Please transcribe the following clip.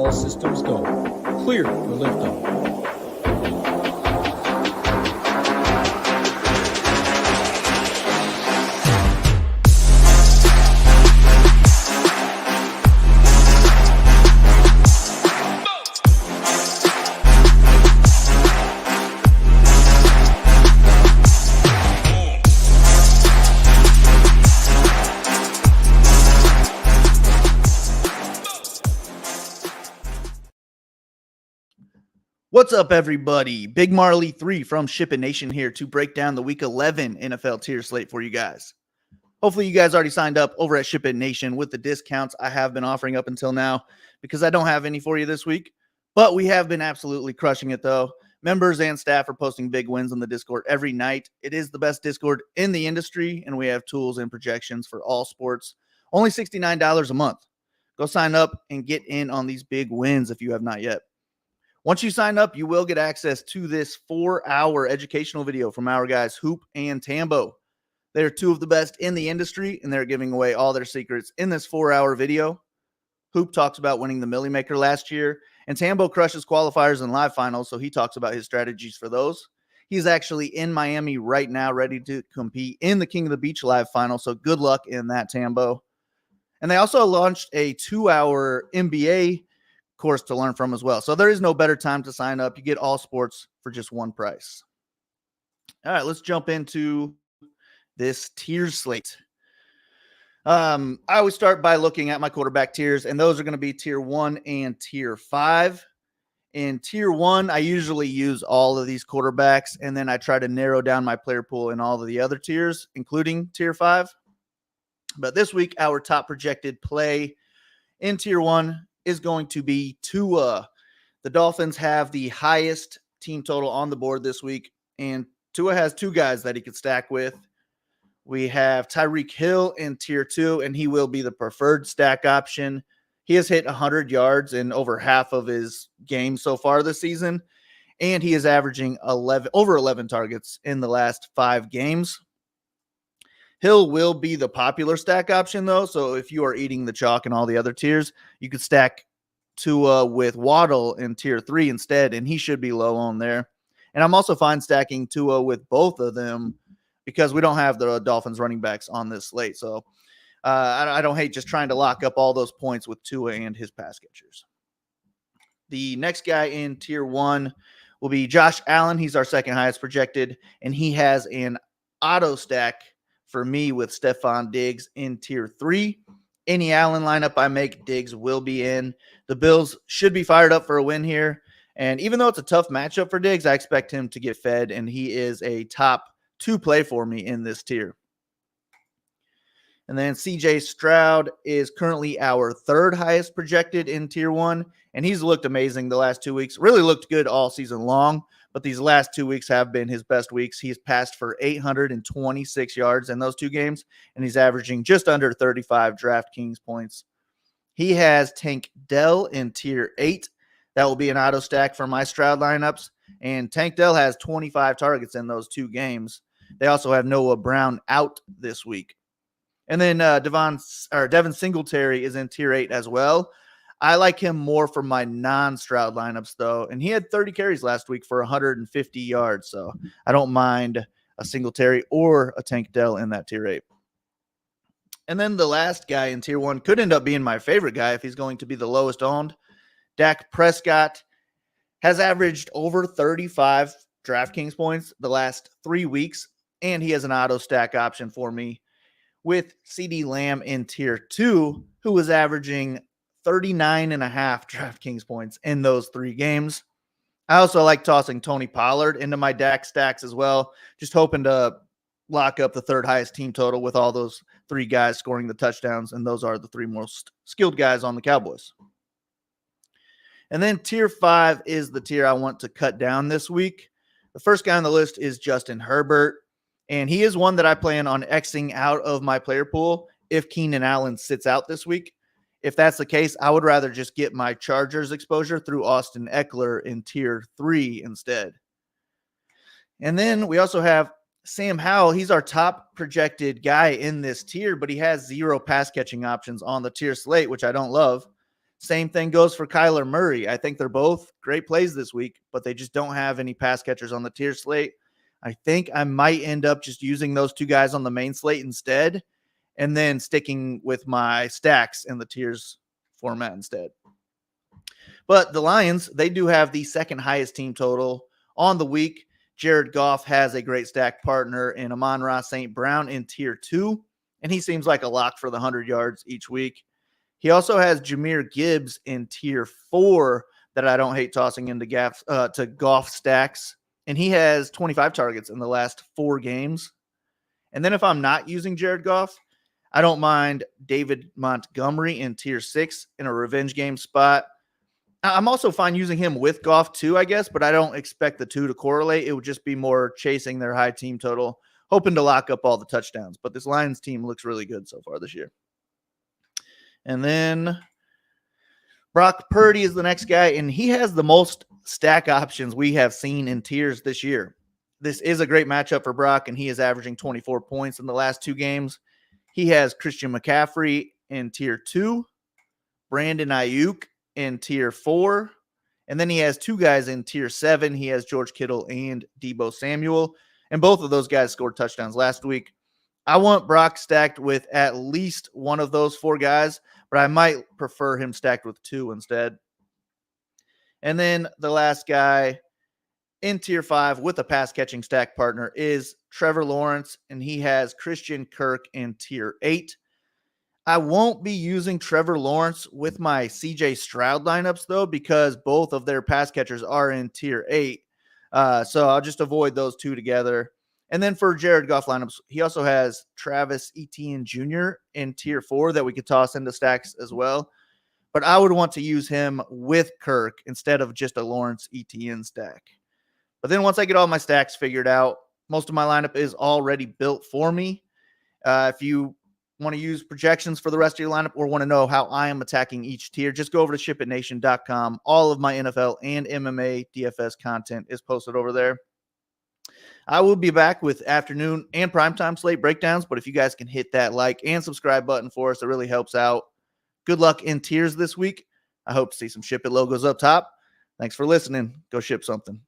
All systems go. Clear for liftoff. What's up, everybody? Big Marley 3 from SHIPIT Nation here to break down the Week 11 NFL Tiers Slate for you guys. Hopefully, you guys already signed up over at SHIPIT Nation with the discounts I have been offering up until now, because I don't have any for you this week. But we have been absolutely crushing it, though. Members and staff are posting big wins on the Discord every night. It is the best Discord in the industry, and we have tools and projections for all sports. Only $69 a month. Go sign up and get in on these big wins if you have not yet. Once you sign up, you will get access to this 4-hour educational video from our guys, Hoop and Tambo. They're two of the best in the industry, and they're giving away all their secrets in this 4-hour video. Hoop talks about winning the Millie Maker last year, and Tambo crushes qualifiers and live finals, so he talks about his strategies for those. He's actually in Miami right now, ready to compete in the King of the Beach live final, so good luck in that, Tambo. And they also launched a 2-hour NBA course to learn from as well. So there is no better time to sign up. You get all sports for just one price. All right, let's jump into this tiers slate. I always start by looking at my quarterback tiers, and those are going to be tier 1 and tier 5. In tier 1, I usually use all of these quarterbacks, and then I try to narrow down my player pool in all of the other tiers, including tier 5. But this week, our top projected play in tier 1 is going to be Tua. The Dolphins have the highest team total on the board this week, and Tua has two guys that he could stack with. We have Tyreek Hill in tier 2, and he will be the preferred stack option. He has hit 100 yards in over half of his games so far this season, and he is averaging over 11 targets in the last 5 games. Hill will be the popular stack option, though, so if you are eating the chalk in all the other tiers, you could stack Tua with Waddle in tier 3 instead, and he should be low on there. And I'm also fine stacking Tua with both of them because we don't have the Dolphins running backs on this slate. So I don't hate just trying to lock up all those points with Tua and his pass catchers. The next guy in tier 1 will be Josh Allen. He's our second highest projected, and he has an auto stack for me with Stephon Diggs in tier 3. Any Allen lineup I make, Diggs will be in. The Bills should be fired up for a win here. And even though it's a tough matchup for Diggs, I expect him to get fed, and he is a top 2 play for me in this tier. And then CJ Stroud is currently our third highest projected in tier 1, and he's looked amazing the last 2 weeks. Really looked good all season long, but these last 2 weeks have been his best weeks. He's passed for 826 yards in those 2 games, and he's averaging just under 35 DraftKings points. He has Tank Dell in tier 8. That will be an auto stack for my Stroud lineups, and Tank Dell has 25 targets in those 2 games. They also have Noah Brown out this week. And then Devin Singletary is in tier 8 as well. I like him more for my non-Stroud lineups, though. And he had 30 carries last week for 150 yards. So I don't mind a Singletary or a Tank Dell in that tier 8. And then the last guy in tier 1 could end up being my favorite guy if he's going to be the lowest owned. Dak Prescott has averaged over 35 DraftKings points the last 3 weeks, and he has an auto stack option for me with CeeDee Lamb in tier 2, who was averaging 39.5 DraftKings points in those 3 games. I also like tossing Tony Pollard into my Dak stacks as well, just hoping to lock up the third highest team total with all those 3 guys scoring the touchdowns, and those are the 3 most skilled guys on the Cowboys. And then tier 5 is the tier I want to cut down this week. The first guy on the list is Justin Herbert, and he is one that I plan on Xing out of my player pool if Keenan Allen sits out this week. If that's the case, I would rather just get my Chargers exposure through Austin Eckler in tier 3 instead. And then we also have Sam Howell. He's our top projected guy in this tier, but he has 0 pass catching options on the tier slate, which I don't love. Same thing goes for Kyler Murray. I think they're both great plays this week, but they just don't have any pass catchers on the tier slate. I think I might end up just using those two guys on the main slate instead, and then sticking with my stacks in the tiers format instead. But the Lions, they do have the second highest team total on the week. Jared Goff has a great stack partner in Amon-Ra St. Brown in tier 2, and he seems like a lock for the 100 yards each week. He also has Jahmyr Gibbs in tier 4 that I don't hate tossing into to Goff stacks, and he has 25 targets in the last 4 games. And then if I'm not using Jared Goff, I don't mind David Montgomery in tier 6 in a revenge game spot. I'm also fine using him with Goff too, I guess, but I don't expect the two to correlate. It would just be more chasing their high team total, hoping to lock up all the touchdowns. But this Lions team looks really good so far this year. And then Brock Purdy is the next guy, and he has the most stack options we have seen in tiers this year. This is a great matchup for Brock, and he is averaging 24 points in the last 2 games. He has Christian McCaffrey in tier 2, Brandon Ayuk in tier 4, and then he has 2 guys in tier 7. He has George Kittle and Deebo Samuel, and both of those guys scored touchdowns last week. I want Brock stacked with at least one of those 4 guys, but I might prefer him stacked with 2 instead. And then the last guy in tier 5 with a pass catching stack partner is Trevor Lawrence, and he has Christian Kirk in tier 8. I won't be using Trevor Lawrence with my CJ Stroud lineups, though, because both of their pass catchers are in tier 8. So I'll just avoid those 2 together. And then for Jared Goff lineups, he also has Travis Etienne Jr. in tier 4 that we could toss into stacks as well. But I would want to use him with Kirk instead of just a Lawrence Etienne stack. But then once I get all my stacks figured out, most of my lineup is already built for me. If you want to use projections for the rest of your lineup or want to know how I am attacking each tier, just go over to SHIPITNation.com. All of my NFL and MMA DFS content is posted over there. I will be back with afternoon and primetime slate breakdowns, but if you guys can hit that like and subscribe button for us, it really helps out. Good luck in tiers this week. I hope to see some Ship It logos up top. Thanks for listening. Go ship something.